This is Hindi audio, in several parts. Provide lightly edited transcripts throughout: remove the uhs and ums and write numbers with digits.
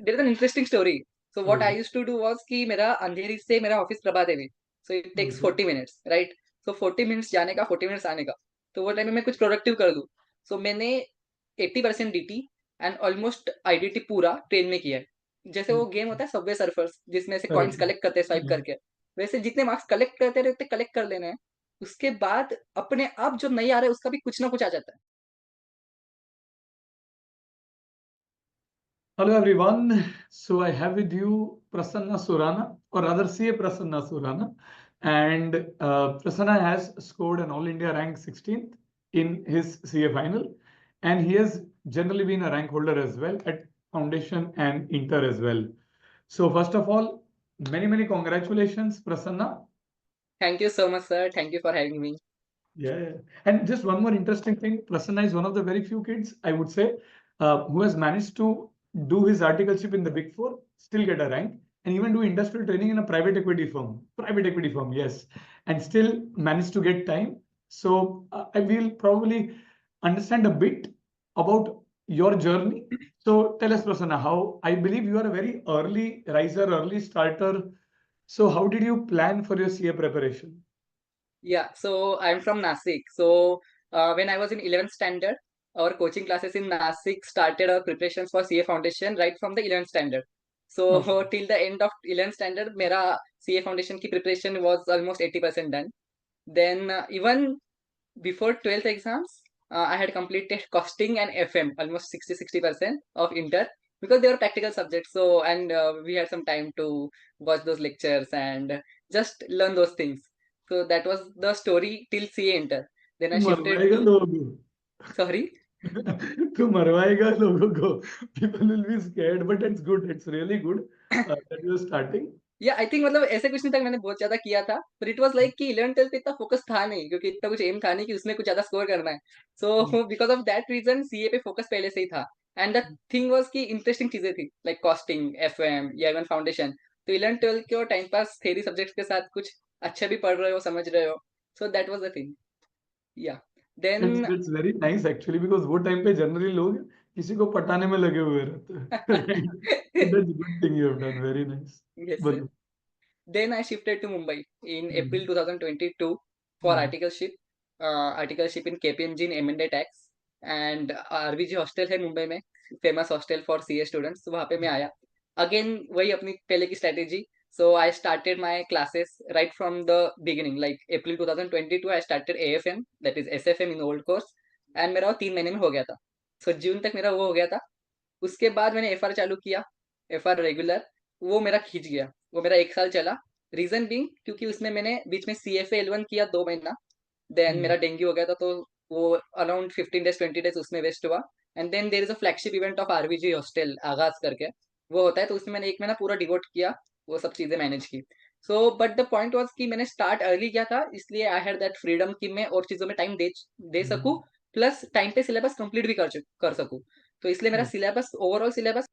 There is an interesting story. So what I Okay. Used to do was कि मेरा अंधेरी से मेरा office Prabhat Devi, so it takes Okay. 40 minutes, right? So 40 minutes जाने का, 40 मिनट्स आने का. तो वो टाइम में मैं कुछ प्रोडक्टिव कर दूं. सो मैंने 80% डीटी एंड ऑलमोस्ट आईडीटी पूरा ट्रेन में किया है. जैसे वो गेम होता है सबवे सर्फर्स, जिसमें से कॉइन्स Correct. कलेक्ट करते हैं स्वाइप Yeah. करके, वैसे जितने मार्क्स कलेक्ट करते रहते कलेक्ट कर लेने हैं. उसके बाद अपने आप जो नहीं आ रहा है उसका भी कुछ ना कुछ आ जाता है. Hello everyone. So I have with you Prasanna Surana, or rather CA Prasanna Surana, and Prasanna has scored an All India rank 16th in his CA final, and he has generally been a rank holder as well at Foundation and Inter as well. So first of all, many congratulations, Prasanna. Thank you so much sir, thank you for having me. Yeah. And just one more interesting thing, Prasanna is one of the very few kids, I would say, who has managed to do his articleship in the Big Four, still get a rank, and even do industrial training in a private equity firm. Private equity firm, yes, and still manage to get time. So I will probably understand a bit about your journey. So tell us, Prasanna, how I believe you are a very early riser, early starter. So how did you plan for your CA preparation? Yeah, so I'm from Nasik. So when I was in 11th standard, our coaching classes in Nasik started our preparations for CA Foundation right from the 11th standard. So Okay. till the end of 11th standard, मेरा CA Foundation की preparation was almost 80% done. Then even before 12th exams, I had completed costing and FM almost 60% of Inter, because they were practical subjects. So and we had some time to watch those lectures and just learn those things. So that was the story till CA Inter. Then I तू shifted मरवाएगा to, लोगों को sorry. तू मरवाएगा लोगों को people will be scared but it's good, it's really good that you are starting. या आई थिंक मतलब ऐसे कुछ नहीं था कि मैंने बहुत ज्यादा किया था, पर इट वाज लाइक कि 11 12 पे इतना फोकस था नहीं, क्योंकि इतना कुछ एम था नहीं कि उसमें कुछ ज्यादा स्कोर करना है. So because of that reason CA पे फोकस पहले से ही था. एंड द थिंग वाज कि इंटरेस्टिंग चीजें थी लाइक कॉस्टिंग, एफएम या इवन फाउंडेशन. तो 11 12 के टाइम पास थ्योरी सब्जेक्ट्स के साथ कुछ अच्छा भी पढ़ रहे हो, समझ रहे हो. So that was the thing. या That's then that's very nice actually because वो टाइम पे जनरली लोग किसी को पटाने में लगे हुए रहते हैं right. So that's good thing you have done, very nice. Yes. बोलो. Then I shifted to Mumbai in April hmm. 2022 for hmm. articleship in KPMG in M&A tax. And RBG hostel है मुंबई में, famous hostel for CA students. वहाँ पे मैं आया. अगेन वही अपनी पहले की strategy. So I started my classes right from the beginning, like April 2022 I started AFM, that is SFM in old course. And मेरा वो 3 महीने में हो गया था. सो जून तक मेरा वो हो गया था. उसके बाद मैंने एफआर चालू किया, एफआर रेगुलर. वो मेरा खींच गया, वो मेरा 1 साल चला. रीजन बीइंग क्योंकि उसमें मैंने बीच में सीएफए L1 किया 2 महीना. Then hmm. मेरा डेंगू हो गया था, तो वो अराउंड 15 डेज 20 डेज उसमें वेस्ट हुआ. And then there is a flagship event of RBG hostel आगाज करके, वो होता है, तो उसमें मैंने 1 महीना पूरा डिवोट किया, वो सब चीजें मैनेज की. So but the point was कि मैंने स्टार्ट अर्ली किया था, इसलिए आई हैड दैट फ्रीडम कि मैं और चीजों में टाइम दे सकूं, प्लस टाइम पे सिलेबस कंप्लीट भी कर सकूं. तो इसलिए मेरा syllabus, overall syllabus,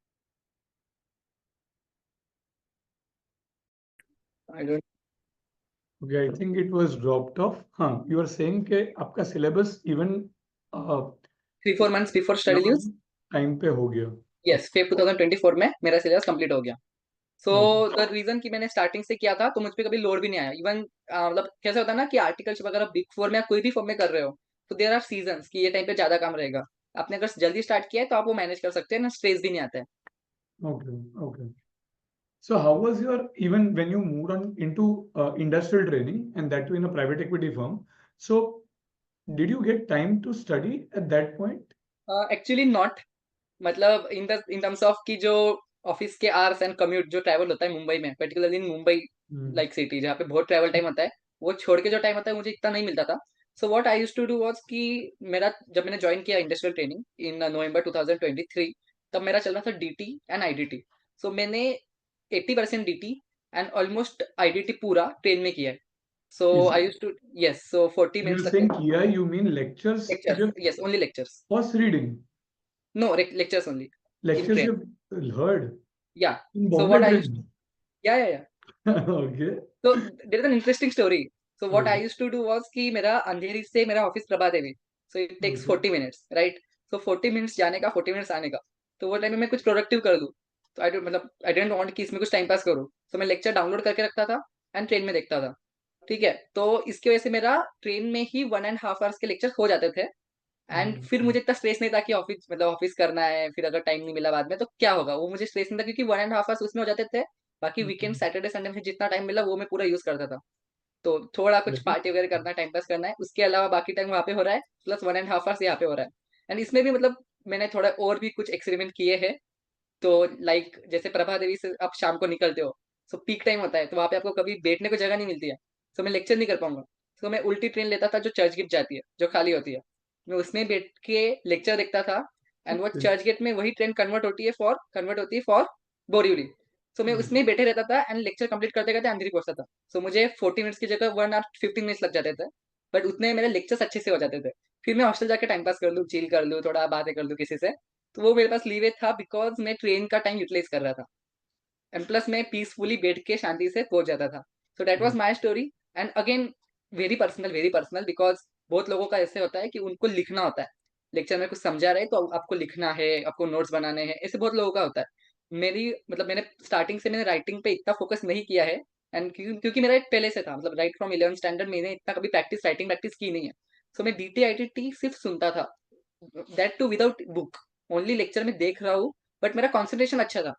I don't. Okay, I think it was dropped off. हाँ, you were saying कि आपका syllabus even 3 4 months before study leaves. Time पे हो गया. यस, फेब 2024 में मेरा सिलेबस कंप्लीट हो गया. सो Okay. द रीजन कि मैंने स्टार्टिंग से किया था, तो मुझ पे कभी लोड भी नहीं आया. इवन मतलब कैसे होता है ना कि आर्टिकलशिप अगर आप बिग फोर में या कोई भी फॉर्म में कर रहे हो, तो देर आर सीजन्स कि ये टाइम पे ज्यादा काम रहेगा. आपने अगर जल्दी स्टार्ट किया है तो आप वो मैनेज कर सकते हैं ना, स्ट्रेस भी नहीं आता है. Okay. Okay. So how was your, even when you moved on into industrial training and that too in a private equity firm? So did you get time to study at that point? Actually not. मतलब इन टर्म्स ऑफ कि जो ऑफिस के आवर्स एंड कम्यूट जो ट्रैवल होता है मुंबई में, particularly in Mumbai Hmm. Like city जहाँ पे बहुत ट्रैवल टाइम होता है, वो छोड़ के जो टाइम होता है मुझे इतना नहीं मिलता था. So what I used to do was कि मेरा जब मैंने ज्वाइन किया इंडस्ट्रियल ट्रेनिंग इन नवंबर 2023, तब मेरा चल रहा था डीटी एंड आईडीटी. सो मैंने 80% डीटी एंड ऑलमोस्ट आईडीटी पूरा ट्रेन में किया है. So Is I used to, yes, so 40 when you're minutes लगते saying हैं. Kia, you mean lectures lectures, you yes, only lectures. was reading, no, lectures only in lectures train. you've heard या. in so Bombay what I used, train. या. Okay. So there is an interesting story. So what I Okay. used to do was कि मेरा अंधेरी से मेरा office Prabhat Devi, so it takes Okay. 40 minutes, right? So 40 minutes जाने का, 40 मिनट्स आने का. तो वो टाइम में मैं कुछ प्रोडक्टिव कर दूं. तो आई डिडंट वांट कि इसमें कुछ टाइम पास करूँ। तो मैं लेक्चर डाउनलोड करके रखता था एंड ट्रेन में देखता था। ठीक है? तो इसकी वजह से मेरा ट्रेन में ही 1 एंड हाफ आवर्स के लेक्चर हो जाते थे एंड फिर मुझे इतना स्ट्रेस नहीं था कि ऑफिस करना है, फिर अगर टाइम नहीं मिला बाद में तो क्या होगा? वो मुझे स्ट्रेस नहीं था क्योंकि 1 एंड हाफ आवर्स उसमें हो जाते थे। बाकी वीकेंड सैटरडे, संडे में जितना टाइम मिला वो मैं पूरा यूज़ करता था। तो थोड़ा कुछ पार्टी वगैरह करना है, टाइम पास करना है, उसके अलावा बाकी टाइम वहाँ पे हो रहा है, प्लस 1 एंड हाफ आवर्स यहाँ पे हो रहा है। एंड इसमें भी मैंने थोड़ा और भी कुछ एक्सपेरिमेंट किए हैं। तो लाइक जैसे प्रभा देवी से आप शाम को निकलते हो, सो पीक टाइम होता है, तो वहाँ पे आपको कभी बैठने को जगह नहीं मिलती है, सो मैं लेक्चर नहीं कर पाऊंगा। सो मैं उल्टी ट्रेन लेता था जो चर्च गेट जाती है, जो खाली होती है, मैं उसमें बैठ के लेक्चर देखता था। एंड वो चर्च गेट में वही ट्रेन कन्वर्ट होती है फॉर बोरीवली। सो मैं उसमें ही बैठे रहता था एंड लेक्चर कंप्लीट करते करते अंधेरी पहुंचता था। सो मुझे 40 मिनट्स की जगह 1 आवर 15 मिनट्स लग जाते थे, बट उतने मेरे लेक्चर्स अच्छे से हो जाते थे। फिर मैं हॉस्टल जाके टाइम पास कर लूँ, चिल कर लूँ, थोड़ा बातें कर लूँ किसी से। तो वो मेरे पास लीवे था बिकॉज मैं ट्रेन का टाइम यूटिलाइज कर रहा था एंड प्लस मैं पीसफुली बैठ के शांति से पहुंच जाता था। सो that was my story. And again very personal because बहुत लोगों का ऐसे होता है कि उनको लिखना होता है। लेक्चर में कुछ समझा रहे तो आपको लिखना है, आपको नोट्स बनाने हैं, ऐसे बहुत लोगों का होता है। मैंने स्टार्टिंग से मैंने राइटिंग पे इतना फोकस नहीं किया है। एंड क्योंकि मेरा एक पहले से था, राइट फ्रॉम 11th स्टैंडर्ड मैंने इतना कभी राइटिंग प्रैक्टिस की नहीं है। सो मैं DTITT सिर्फ सुनता था, that too without book. Only lecture में देख रहा हूँ, बट मेरा कॉन्सेंट्रेशन अच्छा था।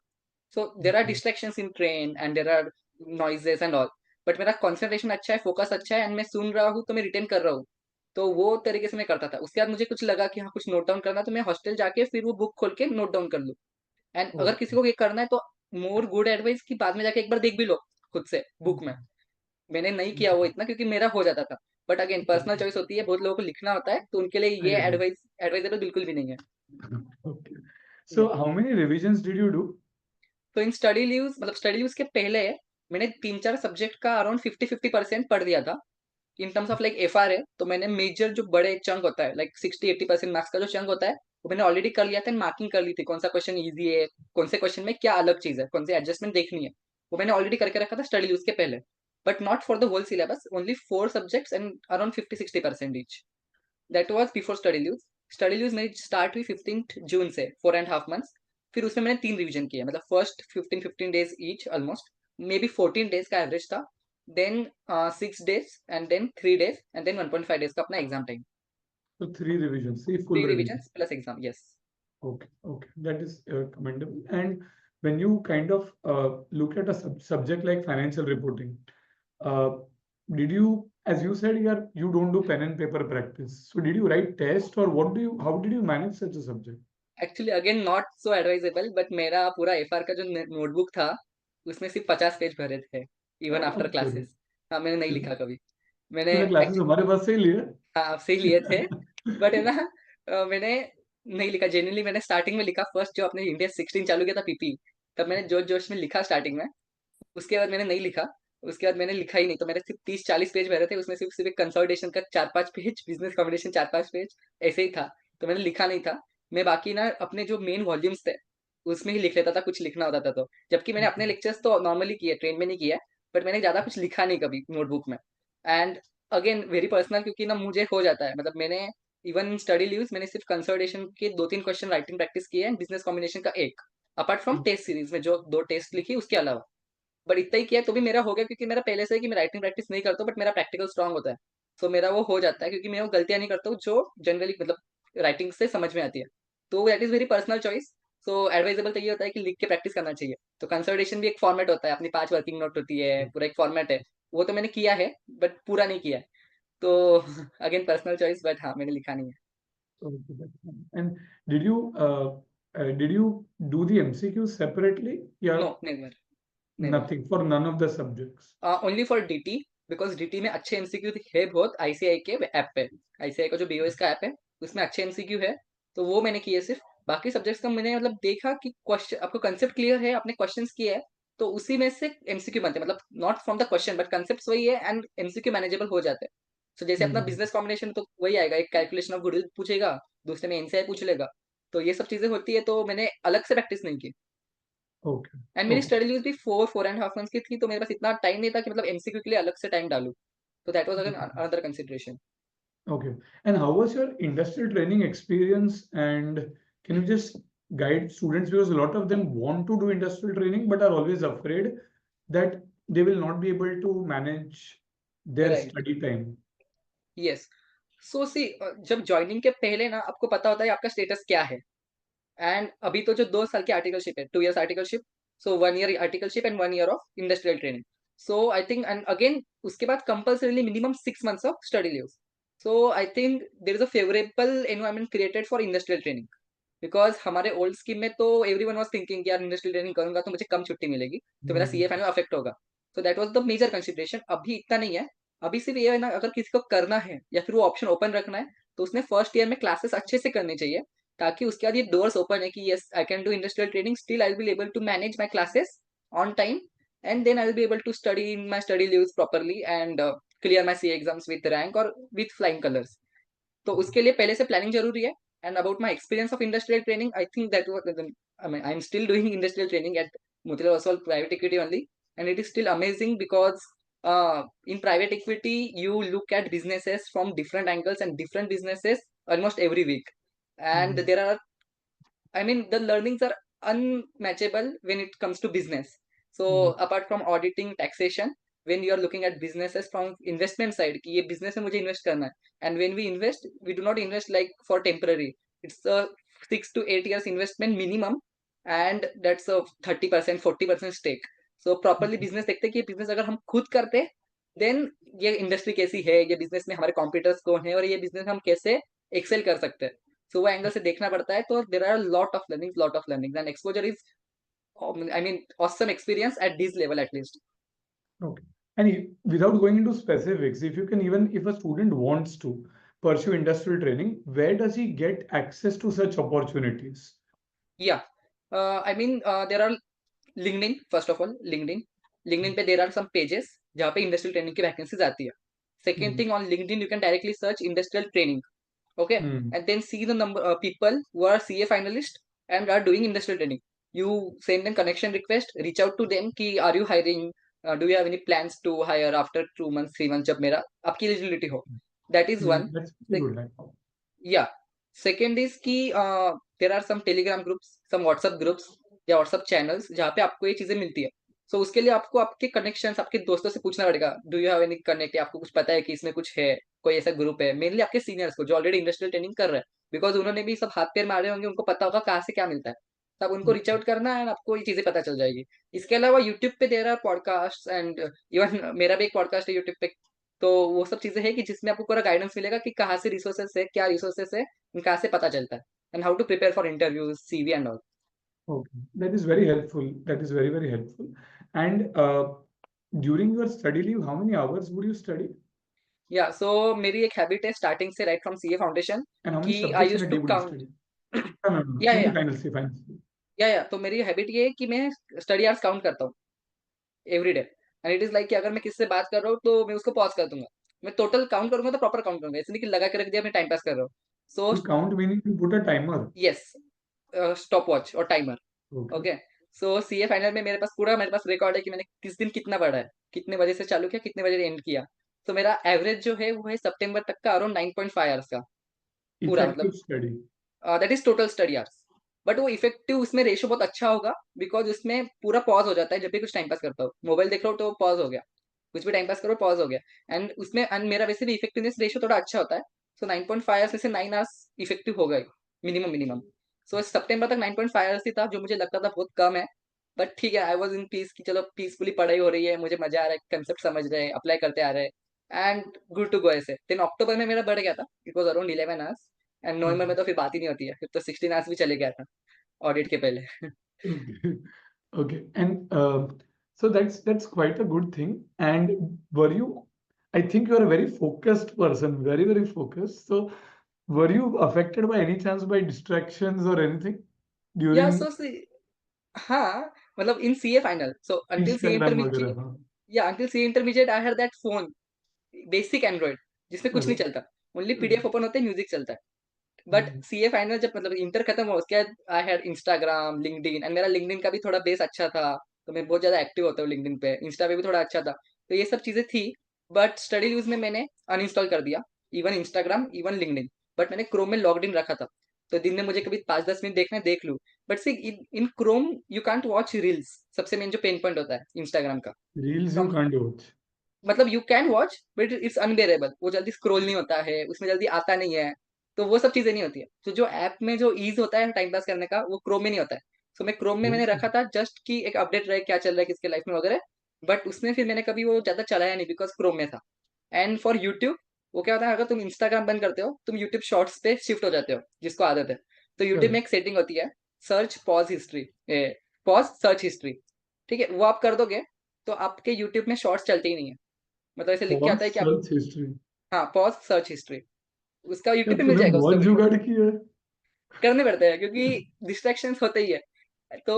So there are distractions in train and there are noises and all, but मेरा कॉन्सेंट्रेशन अच्छा है, फोकस अच्छा है, एंड मैं सुन रहा हूँ तो मैं रिटेन कर रहा हूँ। तो वो तरीके से मैं करता था। उसके बाद मुझे कुछ लगा कि हाँ कुछ नोट डाउन करना, तो मैं हॉस्टल जाके फिर वो बुक खोल के नोट डाउन कर लूँ। एंड अगर किसी को ये करना है तो मोर गुड एडवाइस कि बाद में जाके एक बार देख भी लो खुद से बुक में। मैंने नहीं किया वो इतना क्योंकि मेरा हो जाता था। बट अगेन पर्सनल चॉइस होती है, बहुत लोगों को लिखना होता है, तो उनके लिए I ये agree. एडवाइजेबल बिल्कुल भी नहीं है। Okay. So how many revisions did you do? तो इन स्टडी लीव्स के पहले मैंने 3-4 सब्जेक्ट का अराउंड 50-50% पढ़ दिया था। In terms of like FR है, तो मैंने मेजर जो बड़े चंक होता है लाइक 60-80% मार्क्स का जो चंक होता है, वो मैंने ऑलरेडी कर लिया था। मार्किंग कर ली थी कौन सा क्वेश्चन ईजी है, कौन से क्वेश्चन में क्या अलग चीज है, कौन सी एडजस्टमेंट देखनी है, वो मैंने ऑलरेडी करके रखा था स्टडी लीव्स के पहले। But not for the whole syllabus, only 4 subjects and around 50-60% each. That was before study leaves. Study leaves मेरी स्टार्ट हुई 15 जून से, 4.5 मंथ्स। फिर उसमें मैंने 3 रिवीजन किया, first 15-15 days each almost, may be 14 days का एवरेज था। Then 6 days and then 3 days and then 1.5 days का अपना exam time. So three revisions, three full three revisions. Revision plus exam, yes. Okay, okay, that is commendable. And when you kind of look at a subject like financial reporting, uh, did you, as you said here, you don't do pen and paper practice. So did you write test or what do you, how did you manage such a subject? Actually again not so advisable, but मेरा पूरा FR का जो नोटबुक था उसमें सिर्फ 50 पेज भरे थे, इवन आफ्टर Okay, क्लासेस। हाँ, मैंने नहीं लिखा कभी। मैंने तूने क्लासेस हमारे पास से ही लिए? हाँ, आपसे ही लिए थे। बट है ना, मैंने नहीं लिखा जेन्युइनली। मैंने स्टार्टिंग में लिखा, फर्स्ट जो आपने इंडिया 16 चालू किया था PP, तब मैंने जोश जोश में लिखा स्टार्टिंग में। उसके बाद मैंने नहीं लिखा। उसके बाद मैंने लिखा ही नहीं, तो मेरे सिर्फ 30-40 पेज भरे थे, उसमें सिर्फ सिर्फ एक कंसोलिडेशन का 4-5 पेज, बिजनेस कॉम्बिनेशन 4-5 पेज, ऐसे ही था। तो मैंने लिखा नहीं था। मैं बाकी ना अपने जो मेन वॉल्यूम्स थे उसमें ही लिख लेता था, कुछ लिखना होता था तो। जबकि मैंने अपने लेक्चर्स तो नॉर्मली किए, ट्रेन में नहीं किया, बट मैंने ज्यादा कुछ लिखा नहीं कभी नोटबुक में। एंड अगेन वेरी पर्सनल, क्योंकि ना मुझे हो जाता है, मैंने इवन स्टडी लीव्स मैंने सिर्फ कंसल्टेशन के 2-3 क्वेश्चन राइटिंग प्रैक्टिस किए एंड बिजनेस कॉम्बिनेशन का एक, अपार्ट फ्रॉम टेस्ट सीरीज में जो 2 टेस्ट लिखी उसके अलावा। बट इतना ही किया तो भी मेरा हो गया, क्योंकि मेरा पहले से है कि मैं राइटिंग प्रैक्टिस नहीं करता हूँ, बट मेरा प्रैक्टिकल स्ट्रांग होता है। सो मेरा वो हो जाता है, क्योंकि मैं वो गलतियां नहीं करता हूँ जो जनरली राइटिंग से समझ में आती है। तो that is very personal choice. So advisable तो ये होता है कि लिख के प्रैक्टिस करना चाहिए। तो कंसल्टेशन भी एक फॉर्मेट होता है, अपनी 5 वर्किंग नोट होती है, पूरा एक फॉर्मेट है। वो तो मैंने किया है, बट पूरा नहीं किया है। तो अगेन पर्सनल चॉइस, बट हाँ मैंने लिखा नहीं है। Okay, that's fine. And did you do the MCQs separately? No, Yeah, never, never. nothing for none of the subjects. Only for DT, because DT में अच्छे MCQ है बहुत, ICAI के ऐप पे। ICAI का जो BOS का ऐप है उसमें अच्छे MCQ है, तो वो मैंने किए सिर्फ। बाकी सब्जेक्ट्स का मैंने देखा कि क्वेश्चन आपको कंसेप्ट क्लियर है, आपने क्वेश्चंस किए हैं, तो उसी में से MCQ बनते हैं, not from the question but concept वही है एंड MCQ मैनेजेबल हो जाते हैं। सो जैसे अपना Hmm. बिजनेस कॉम्बिनेशन तो वही आएगा, एक कैलकुलेशन ऑफ गुडविल पूछेगा, दूसरे में NCI पूछ लेगा। तो ये सब चीजें होती है, तो मैंने अलग से प्रैक्टिस नहीं की। Okay, एंड मेरी okay, स्टडी लीव भी 4.5 मंथ्स की थी, तो मेरे पास इतना टाइम नहीं था कि MCQ के लिए अलग से टाइम डालूं। So that was again another consideration. okay. And how was your industrial training experience? And can you just guide students, because a lot of them want to do industrial training but are always afraid that they will not be able to manage their right, study time. Yes. So see जब जॉइनिंग के पहले ना आपको पता होता है आपका स्टेटस क्या है। एंड अभी तो जो 2 साल की आर्टिकलशिप है, 2 years articleship, so 1 year articleship and 1 year of industrial training. So I think and again उसके बाद compulsorily minimum 6 months of study leaves. So I think there is a favourable environment created for industrial training. Because हमारे ओल्ड स्कीम में तो एवरीवन वाज़ थिंकिंग कि यार इंडस्ट्रियल ट्रेनिंग करूँगा तो मुझे कम छुट्टी मिलेगी, तो मेरा सीए फाइनल अफेक्ट होगा। So that was the major consideration. अभी इतना नहीं है। अभी सिर्फ ये है ना, अगर किसी को करना है या फिर वो ऑप्शन ओपन रखना है, तो उसने फर्स्ट ईयर में क्लासेस अच्छे से करनी चाहिए, ताकि उसके बाद ये डोर्स ओपन है कि yes I can do industrial training, still I will be able to manage my classes on time, and then I will be able to study in my study leaves properly and clear my CA exams with rank और विद फ्लाइंग कलर्स। तो उसके लिए पहले से प्लानिंग जरूरी है। And about my experience of industrial training, I think that I am still doing industrial training eight Motilal Oswal Private Equity only, and it is still amazing because in private equity you look at businesses from different angles and different businesses almost every week, and there are, I mean, the learnings are unmatchable when it comes to business. So apart from auditing, taxation, when you are looking at businesses from investment side, कि ये business में मुझे invest करना है, and when we invest, we do not invest like for temporary. It's a 6 to 8 years investment minimum, and that's a 30% 40% stake. So properly business देखते हैं कि ये business अगर हम खुद करते, then ये industry कैसी है, ये business में हमारे competitors कौन है, और ये business में हम कैसे excel कर सकते हैं। सो वो एंगल से देखना पड़ता है। तो there are lot of learnings and exposure is, I mean, awesome experience at this level at least. Okay. And without going into specifics, if you can, even if a student wants to pursue industrial training, where does he get access to such opportunities? या I mean there are LinkedIn, first of all LinkedIn, LinkedIn पे देयर आर सम पेजेस जहाँ पे इंडस्ट्रियल ट्रेनिंग की वैकेंसीज आती है। Second thing, on LinkedIn you can directly search industrial training, okay, and then see the number people who are CA finalist and are doing industrial training. You send them connection request, reach out to them कि are you hiring, do you have any plans to hire after 2 months 3 months जब मेरा आपकी एलिजिबिलिटी हो। That is one. That's pretty good. Right? या सेकेंड इज कि there are some Telegram groups, some WhatsApp groups या व्हाट्सएप चैनल्स जहाँ पे आपको ये चीजें मिलती है। सो उसके लिए आपको आपके कनेक्शंस, आपके दोस्तों से पूछना पड़ेगा, do you have any connect, आपको कुछ पता है कि इसमें कुछ है, कोई ऐसा ग्रुप है। मेनली आपके सीनियर्स को जो ऑलरेडी इंडस्ट्रियल ट्रेनिंग कर रहे हैं, बिकॉज उन्होंने भी सब हाथ पैर मारे होंगे, उनको पता होगा कहाँ से क्या मिलता है। तब उनको रीच आउट करना है, आपको ये चीजें पता चल जाएगी। इसके अलावा यूट्यूब पे there our podcast, and even मेरा भी एक पॉडकास्ट है यूट्यूब पे। तो वो सब चीजें हैं कि जिसमें आपको पूरा गाइडेंस मिलेगा कि कहाँ से रिसोर्सेस है, क्या रिसोर्सेस है, कहाँ से पता चलता है, and how to prepare for interviews, CV and all. Okay. That is very helpful. That is very, very helpful. And during your study leave, how many hours would you study? या सो मेरी एक हैबिट है स्टार्टिंग से, right from CA foundation, And how many कि I subjects in use a to day would you count. study? No, no, no. या In the या final say, final say. या तो मेरी हैबिट ये है कि मैं स्टडी आवर्स काउंट करता हूँ every day. And it is like कि अगर मैं किसी से बात कर रहा हूँ तो मैं उसको पॉज कर दूंगा। मैं टोटल काउंट करूंगा तो प्रॉपर काउंट करूंगा, ऐसे नहीं कि लगा के रख दिया मैं टाइम पास कर रहा हूँ। सो You count meaning you put a timer. Yes, stop watch और टाइमर। Okay. ओके। सो सीए फाइनल में मेरे पास रिकॉर्ड है कि मैंने किस दिन कितना पढ़ा है, कितने बजे से चालू किया, कितने बजे एंड किया। तो मेरा एवरेज जो है वो है सितंबर तक का अराउंड 9.5 आवर्स का पूरा, मतलब Effective study. That is total study hours. But वो इफेक्टिव, उसमें रेशो बहुत अच्छा होगा, बिकॉज उसमें पूरा पॉज हो जाता है। जब भी कुछ टाइम पास करता हूँ, मोबाइल देख रहा हूँ तो पॉज हो गया, कुछ भी टाइम पास करो पॉज हो गया। एंड उसमें मेरा वैसे भी इफेक्टिवनेस रेशो थोड़ा अच्छा होता है। सो 9.5 आवर्स में से 9 आवर्स इफेक्टिव हो गए मिनिमम मिनिमम। सो सितंबर तक 9.5 आवर्स ही था, जो मुझे लगता था बहुत कम है। बट ठीक है, आई वॉज इन पीस कि चलो पीसफुली पढ़ाई हो रही है, मुझे मजा आ रहा है, कंसेप्ट समझ रहे हैं, अप्लाई करते आ रहे हैं, एंड गुड टू गो ऐसे। देन अक्टूबर में मेरा बढ़ गया था, it was around 11 hours. And November में तो फिर बात ही नहीं होती है, फिर तो 16 आवर्स भी चले गया था ऑडिट के पहले। Okay. Okay. And so that's quite a good thing. And were you, I think you are a very focused person, very, very focused. So were you affected by any chance by distractions or anything या during सो हाँ, मतलब इन CA final, so until CA Instagram intermediate, वगैरह? हाँ. या until CA intermediate I had that phone, basic Android, जिसमें कुछ नहीं Okay. चलता, ओनली पीडीएफ ओपन होते हैं, म्यूजिक चलता है। बट सीए फाइनल जब मतलब इंटर खत्म हुआ, उसके बाद I had Instagram, LinkedIn, and मेरा लिंक्डइन का भी थोड़ा बेस अच्छा था, तो मैं बहुत ज्यादा एक्टिव होता हूँ लिंक्डइन पे, इंस्टा पे भी थोड़ा अच्छा था। तो ये सब चीजें थी। बट स्टडी यूज में मैंने अनइंस्टॉल कर दिया, even Instagram, even LinkedIn. But मैंने क्रोम में लॉग्ड इन रखा था, तो दिन में मुझे कभी 5-10 मिनट देखना है देख लूँ। But see in Chrome you can't watch reels, सबसे मेन जो पेन पॉइंट होता है इंस्टाग्राम का। Reels तो you हम can't watch. मतलब you can watch but it's unbearable, वो जल्दी स्क्रॉल नहीं होता है, उसमें जल्दी आता नहीं है, तो वो सब चीजें नहीं होती है। तो जो ऐप में जो ईज होता है टाइम पास करने का, वो क्रोम में नहीं होता है। तो मैं क्रोम में मैंने Okay. रखा था जस्ट कि एक अपडेट रहे क्या चल रहा है किसके लाइफ में वगैरह, बट उसमें फिर मैंने कभी वो ज्यादा चलाया नहीं बिकॉज क्रोम में था। एंड फॉर यूट्यूब वो क्या होता है, अगर तुम इंस्टाग्राम बंद करते हो तुम यूट्यूब शॉर्ट्स पे शिफ्ट हो जाते हो, जिसको आदत है। तो यूट्यूब में Correct. एक सेटिंग होती है, search pause history, pause search history, ठीक है, वो आप कर दोगे तो आपके यूट्यूब में शॉर्ट्स चलते ही नहीं है। मतलब ऐसे लिख के आता है Pause कि आप, search history. हाँ पॉज सर्च हिस्ट्री, उसका यार यूट्यूब पे मिल तूने जाएगा उसका बहुत वीडियो। जुगाड़ किया है. करने पड़ते हैं क्योंकि डिस्ट्रैक्शन होते ही है। तो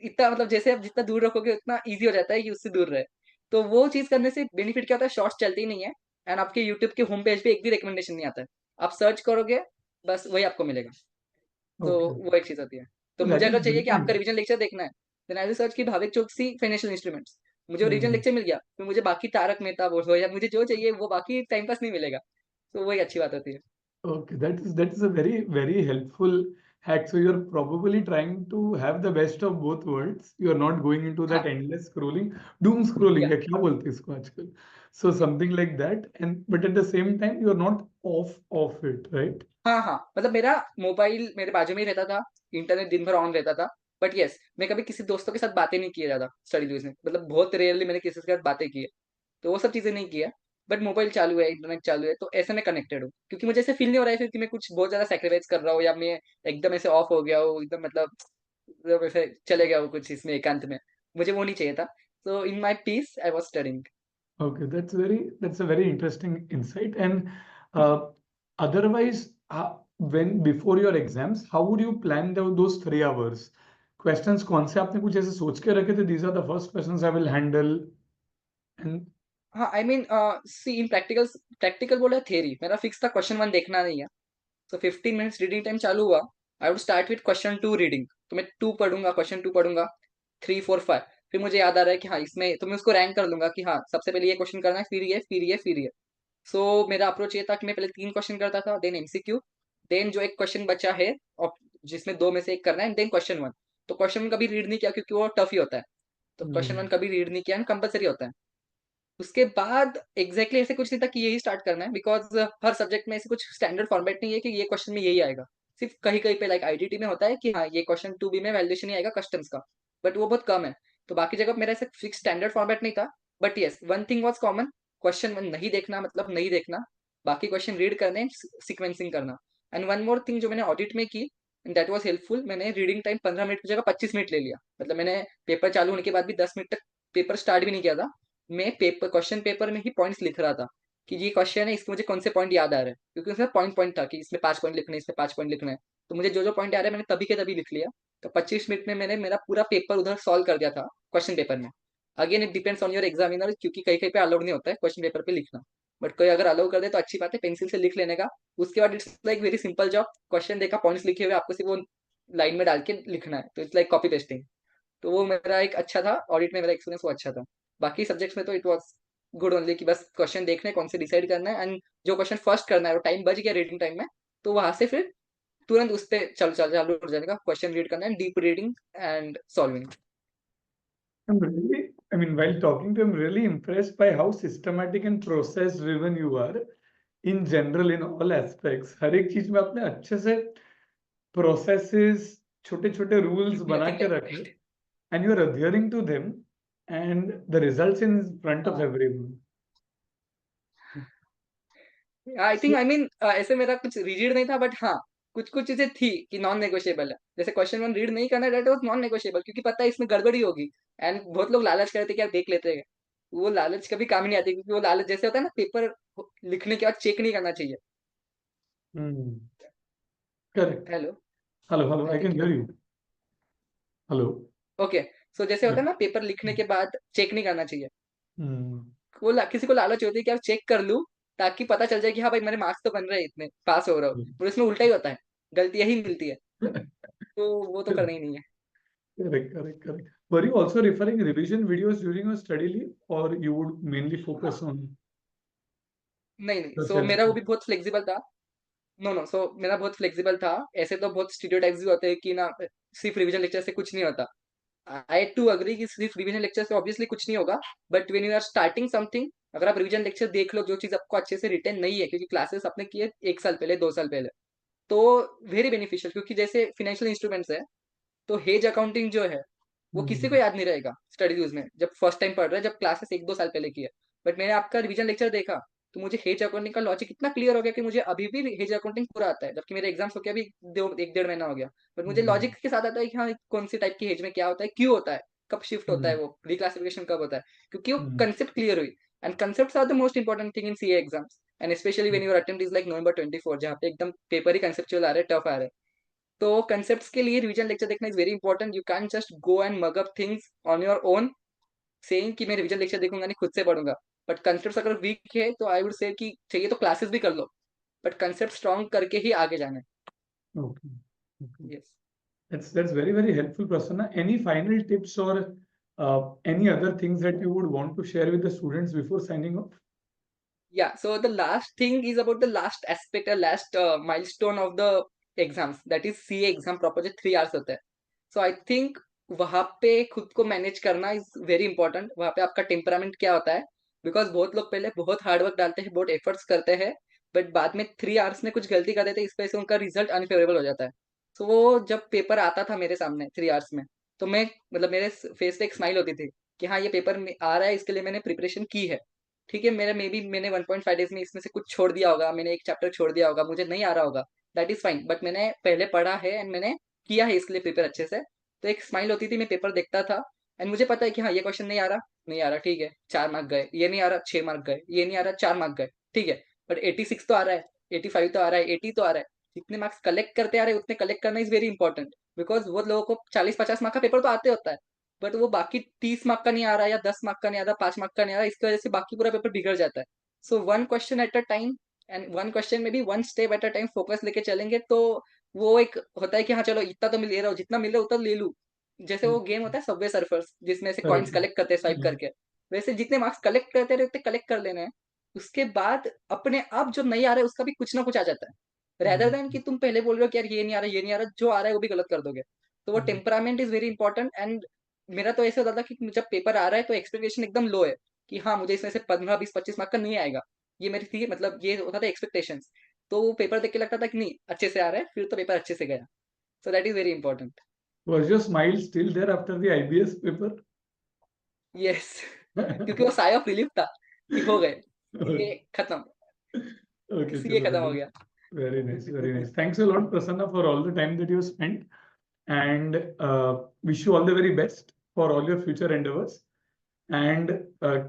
इतना मतलब जैसे आप जितना दूर रखोगे उतना ईजी हो जाता है कि उससे दूर रहे। तो वो चीज करने से बेनिफिट क्या होता है, शॉर्ट्स चलते ही नहीं है, एंड आपके यूट्यूब के होम पेज पे एक भी रिकमेंडेशन नहीं आता है। आप सर्च करोगे बस वही आपको मिलेगा। तो Okay. वो एक चीज होती है। तो मुझे That is अगर चाहिए कि आपका brilliant. रिवीजन लेक्चर देखना है, देन आई विल सर्च की भाविक चौकसी फाइनेंशियल इंस्ट्रूमेंट्स। मुझे वो रिवीजन Hmm. लेक्चर मिल गया, फिर मुझे बाकी तारक मेहता बोल दो या मुझे जो चाहिए वो बाकी टाइम पास नहीं मिलेगा। तो वही अच्छी बात होती है। Okay, that is a very helpful hack. So you're probably trying to have the best of both worlds. You're not going into that हाँ endless scrolling, doom scrolling या है क्या बोलते हैं इसको आजकल? So something like that, and but at the same time you're not off it, right? हाँ हाँ, मतलब मेरा मोबाइल मेरे बाजू में ही रहता था, इंटरनेट दिन भर ऑन रहता था। बट यस, मैं कभी किसी दोस्तों के साथ बातें नहीं किए ज्यादा स्टडी न्यूज में, मतलब बहुत रेयरली मैंने किसी के साथ बातें की है। तो वो सब चीजें नहीं किया। बट मोबाइल चालू है, इंटरनेट चालू है, तो ऐसे मैं कनेक्टेड हूँ, क्योंकि मुझे ऐसे फील नहीं हो रहा है फिर कि मैं कुछ बहुत ज्यादा सेक्रीफाइस कर रहा हूँ या मैं एकदम ऐसे ऑफ हो गया हूँ, एकदम मतलब ऐसे चले गया हूँ कुछ इसमें एकांत में। मुझे वो नहीं चाहिए था। So in my peace I was studying. Okay, that's a very interesting insight. And uh, otherwise, when before your exams, how would you plan those 3 hours? Questions कौन से आपने कुछ ऐसे सोच के रखे थे? These are the first questions I will handle. And हाँ I mean see in practical, practical बोला थ्योरी मेरा फिक्स था, क्वेश्चन वन देखना नहीं है। सो 15 मिनट्स रीडिंग टाइम चालू हुआ, I would start with question two reading. तो मैं टू पढ़ूंगा, क्वेश्चन टू पढ़ूंगा, थ्री फोर फाइव। फिर मुझे याद आ रहा है कि हाँ इसमें, तो मैं उसको रैंक कर लूंगा कि हाँ सबसे पहले ये क्वेश्चन करना है, फिर ये फिर ये फिर ये। सो मेरा अप्रोच ये था कि मैं पहले 3 क्वेश्चन करता था, देन एमसीक्यू, देन जो एक क्वेश्चन बचा है जिसमें दो में से एक करना है, देन क्वेश्चन वन। तो क्वेश्चन वन कभी रीड नहीं किया क्योंकि वो टफ ही होता है, तो क्वेश्चन वन hmm, कभी रीड नहीं किया, कंपलसरी होता है। उसके बाद एग्जैक्टली ऐसे कुछ नहीं था कि यही स्टार्ट करना है, बिकॉज हर सब्जेक्ट में ऐसे कुछ स्टैंडर्ड फॉर्मेट नहीं है कि ये क्वेश्चन में यही आएगा। सिर्फ कहीं कहीं पे लाइक आईटीटी में होता है कि हाँ ये क्वेश्चन टू बी में वैलिडेशन ही आएगा कस्टम्स का, बट वो बहुत कम है। तो बाकी जगह मेरा ऐसे फिक्स स्टैंडर्ड फॉर्मेट नहीं था। But yes, one thing was common, question one नहीं देखना मतलब नहीं देखना, बाकी क्वेश्चन रीड करने, सिक्वेंसिंग करना। एंड वन मोर थिंग जो मैंने ऑडिट में की, दैट वाज हेल्पफुल, मैंने रीडिंग टाइम 15 मिनट की जगह 25 मिनट ले लिया। मतलब मैंने पेपर चालू होने के बाद भी 10 मिनट तक पेपर स्टार्ट भी नहीं किया था, मैं पेपर क्वेश्चन पेपर में ही पॉइंट्स लिख रहा था कि ये क्वेश्चन है, इसमें मुझे कौन से पॉइंट याद आ रहे हैं, क्योंकि उसमें पॉइंट पॉइंट था कि इसमें 5 पॉइंट लिखने हैं, इसमें 5 पॉइंट लिखने हैं। तो मुझे जो जो पॉइंट आ रहे हैं मैंने तभी के तभी लिख लिया। तो 25 मिनट में मैंने मेरा पूरा पेपर उधर सॉल्व कर दिया था क्वेश्चन पेपर में। Again it depends on your examiner, क्योंकि कहीं कहीं पे अलाउड नहीं होता है क्वेश्चन पेपर पे लिखना, बट कोई अगर अलाउ कर दे तो अच्छी बात है, पेंसिल से लिख लेने का। उसके बाद it's like very simple job, question देखा, पॉइंट्स लिखे हुए, आपको सिर्फ वो लाइन में डाल के लिखना है, तो इट्स लाइक कॉपी पेस्टिंग। तो वो मेरा एक अच्छा था, ऑडिट में मेरा एक्सपीरियंस वो अच्छा था। बाकी सब्जेक्ट्स में तो इट वाज गुड ओनली कि बस क्वेश्चन देखने कौन से डिसाइड करना है, एंड जो क्वेश्चन फर्स्ट करना है वो टाइम बच गया रीडिंग टाइम में, तो वहां से फिर तुरंत उस पे चल चल चालू हो जाने का, क्वेश्चन रीड करना है, deep reading and solving. I'm really, I mean, while talking to you, I'm really impressed by how systematic and process driven you are in general in all aspects. हर एक चीज में आपने अच्छे से processes, छोटे छोटे rules बना नथिंग के लाइक रखे that. and you're adhering to them and the results in front of हाँ everyone. I think So, I mean ऐसे मेरा कुछ रिजिड नहीं था, बट हाँ कुछ कुछ चीजें थी कि नॉन नेगोशिएबल है। जैसे क्वेश्चन वन रीड नहीं करना, डेट वॉज नॉन नेगोशिएबल, क्योंकि पता है इसमें गड़बड़ी होगी। एंड बहुत लोग लालच करते कि यार देख लेते हैं, वो लालच कभी काम नहीं आती, क्योंकि वो लालच जैसे होता है ना, पेपर लिखने के बाद चेक नहीं करना चाहिए। hmm, correct. Hello, Hello, hello, I I can think hear you. Hello. Okay. So जैसे Yeah. होता है ना, पेपर लिखने के बाद चेक नहीं करना चाहिए। Hmm. किसी को लालच होती है कि यार चेक कर लूं, ताकि पता चल जाए कि हाँ भाई मेरे मार्क्स तो बन रहे हैं, इतने पास हो रहा हूँ, और इसमें उल्टा ही होता है, गलतियां ही मिलती है। तो वो तो करना ही नहीं है। Correct, correct, correct. Were you also referring revision videos during your study leave, or you would mainly हाँ focus on नहीं नहीं, the सो self? मेरा वो भी बहुत फ्लेक्सिबल था। नो, सो मेरा बहुत फ्लेक्सिबल था। ऐसे तो बहुत स्टीरियोटाइप्स भी होते हैं कि ना सिर्फ रिवीजन लेक्चर से कुछ नहीं होता। आई टू अग्री कि सिर्फ रिवीजन लेक्चर से ऑब्वियसली कुछ नहीं होगा, but when you are starting something, अगर आप रिवीजन लेक्चर देख लो, जो चीज आपको अच्छे से रिटेन नहीं है क्योंकि क्लासेस आपने किए 1 साल पहले, 2 साल पहले, तो वेरी बेनिफिशियल। क्योंकि जैसे फिनेंशियल इंस्ट्रूमेंट्स है, तो हेज अकाउंटिंग जो है वो किसी को याद नहीं रहेगा स्टडीज में जब फर्स्ट टाइम पढ़ रहे हैं, जब क्लासेस 1-2 साल पहले की है। बट मैंने आपका रिवीजन लेक्चर देखा, तो मुझे हेज अकाउंटिंग का लॉजिक इतना क्लियर हो गया कि मुझे अभी भी हेज अकाउंटिंग पूरा आता है, जबकि मेरे एग्जाम्स हो गया अभी 1-1.5 महीना हो गया। बट मुझे लॉजिक के साथ आता है कि हाँ, कौन सी टाइप की हेज में क्या होता है, क्यों होता है, कब शिफ्ट होता है, वो रिक्लासिफिकेशन कब होता है, क्योंकि वो कंसेप्ट क्लियर हुई। And concepts are the most important thing in CA exams, and especially when your attempt is like November 24, जहाँ पे एकदम पेपर ही कंसेप्चुअल आ रहे हैं, टफ आ रहे हैं। तो कंसेप्ट्स के लिए रिवीजन लेक्चर देखना is very important. You can just go and mug up things on your own, saying कि मैं रिवीजन लेक्चर देखूंगा नहीं, खुद से पढ़ूंगा। बट कंसेप्ट्स अगर वीक है तो आई वुड से कि चाहिए तो क्लासेस भी कर लो, बट कंसेप्ट स्ट्रॉन्ग करके ही आगे जाना है। Okay. Okay. Yes. That's very, very helpful, Prasanna. Any final tips or any other things that you would want to share with the students before signing off? Yeah, so the last thing is about the last aspect, or last milestone of the exams, that is CA exam proper, जो 3 hours होता है। सो आई थिंक वहां पे खुद को मैनेज करना इज वेरी इंपॉर्टेंट। वहां पे आपका टेम्परामेंट क्या होता है, बिकॉज बहुत लोग पहले बहुत हार्ड वर्क डालते हैं, बहुत एफर्ट्स करते हैं, बट बाद में 3 hours में कुछ गलती कर देते हैं, इस वजह से उनका रिजल्ट अनफेवरेबल हो जाता है। सो वो जब पेपर आता था मेरे सामने 3 hours में, तो मैं मतलब मेरे फेस पे एक स्माइल होती थी कि हाँ, ये पेपर आ रहा है, इसके लिए मैंने प्रिपरेशन की है। ठीक है, मेरा मे बी मैंने 1.5 डेज में इसमें से कुछ छोड़ दिया होगा, मैंने एक चैप्टर छोड़ दिया होगा, मुझे नहीं आ रहा होगा, दैट इज फाइन, बट मैंने पहले पढ़ा है एंड मैंने किया है इसके लिए प्रिपेयर अच्छे से। तो एक स्माइल होती थी, मैं पेपर देखता था एंड मुझे पता है कि हाँ, ये क्वेश्चन नहीं आ रहा, नहीं आ रहा, ठीक है, 4 मार्क गए। ये नहीं आ रहा, 6 मार्क गए। ये नहीं आ रहा, 4 मार्क गए, ठीक है। बट 86 तो आ रहा है, 85 तो आ रहा है, 80 तो आ रहा है। जितने मार्क्स कलेक्ट करते आ रहे हैं उतने कलेक्ट करना इज वेरी इंपॉर्टेंट, बिकॉज वो लोगों को 40-50 मार्क का पेपर तो आते होता है, बट वो बाकी 30 मार्क का नहीं आ रहा, या 10 मार्क का नहीं आ रहा, 5 मार्क का नहीं आ रहा, इसकी वजह से बाकी पूरा पेपर बिगड़ जाता है। So one question at a time, and one question में भी one step at a time focus लेके चलेंगे, तो वो एक होता है कि हाँ चलो, इतना तो मैं ले रहा हूँ, जितना मिल रहा है उतना ले लूँ। जैसे वो गेम होता है सबवे सर्फर्स, जिसमें से कॉइन्स Correct. कलेक्ट करते हैं स्वाइप करके, वैसे जितने मार्क्स कलेक्ट करते रहे उतने कलेक्ट कर लेने हैं। उसके बाद अपने आप जो नहीं आ रहा है उसका भी कुछ ना कुछ आ जाता है, रेदर देन कि तुम पहले बोल रहे हो कि यार ये नहीं आ रहा, ये नहीं आ रहा, जो आ रहा है वो भी गलत कर दोगे। तो वो temperament is very important. And मेरा तो ऐसा होता था कि जब पेपर आ रहा है तो एक्सपेक्टेशन एकदम लो है कि हाँ, मुझे इसमें से 15, 20, 25 मार्क का नहीं आएगा। ये मेरी थी, मतलब ये होता था एक्सपेक्टेशंस। तो वो पेपर देख के लगता था कि नहीं, अच्छे से आ रहा है, फिर तो पेपर अच्छे से गया। So that is very important. Was your smile still there after the IBS paper? Yes. क्योंकि वो साय ऑफ रिलीफ था कि हो गए, Okay, ये खत्म, ये chalo, खत्म हो गया। very nice, very nice. Thanks a lot, Prasanna, for all the time that you spent, and wish you all the very best for all your future endeavors. And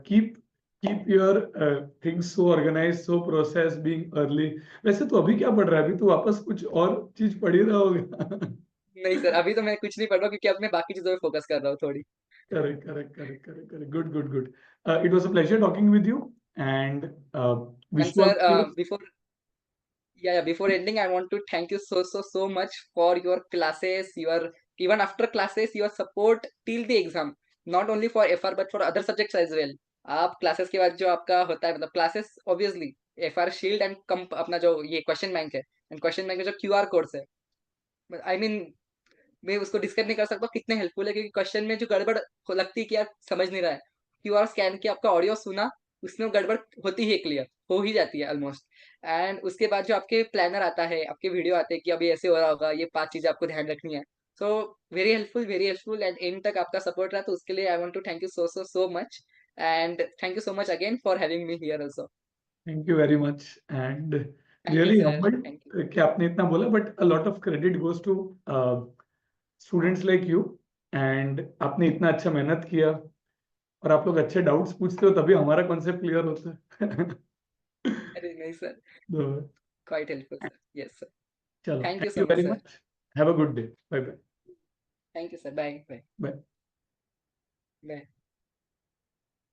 keep your things so organized, so processed, being early. वैसे तो अभी क्या पढ़ रहा है? अभी तो वापस कुछ और चीज पढ़ ही रहा होगा. नहीं सर, अभी तो मैं कुछ नहीं पढ़ रहा हूँ, क्योंकि अब मैं बाकी चीजों पे फोकस कर रहा हूँ थोड़ी। Correct. Good. It was a pleasure talking with you, and and wish you all sir, the best. Before, yeah, before ending, I want to thank you so much for your classes, your, even after classes, your support till the exam, not only for FR but for other subjects as well। आप क्लासेस के बाद जो आपका होता है, मतलब classes obviously FR shield and come, अपना जो ये क्वेश्चन बैंक है, एंड क्वेश्चन बैंक में जो QR कोड्स है, आई मीन मैं उसको डिस्क्राइब नहीं कर सकता कितने हेल्पफुल है, क्योंकि क्वेश्चन में जो गड़बड़ लगती है कि यार समझ नहीं रहा है, QR स्कैन किया, आपका ऑडियो सुना, उसमें गड़बड़ होती है, क्लियर हो ही जाती है ऑलमोस्ट। एंड उसके बाद जो आपके प्लानर आता है, आपके वीडियो आते हैं कि अभी ऐसे हो रहा होगा, ये 5 चीजें आपको ध्यान रखनी है। So very helpful, and end तक आपका सपोर्ट रहा, तो उसके लिए I want to thank you so much. And thank you so much again for having me here also. Thank you very much, and thank you really sir, humbled thank you. कि आपने इतना बोला, but a lot of credit goes to students like you, and आपने इतना अच्छा मेहनत किया, और आप लोग अच्छे डाउट्स पूछते हो, तभी हमारा कॉन्सेप्ट क्लियर होता है. अरे नहीं सर, तो quite helpful sir, yes sir. चलो, thank you thank so you much very sir. much. Have a good day. Bye bye. Thank you sir, bye bye Bye. Bye.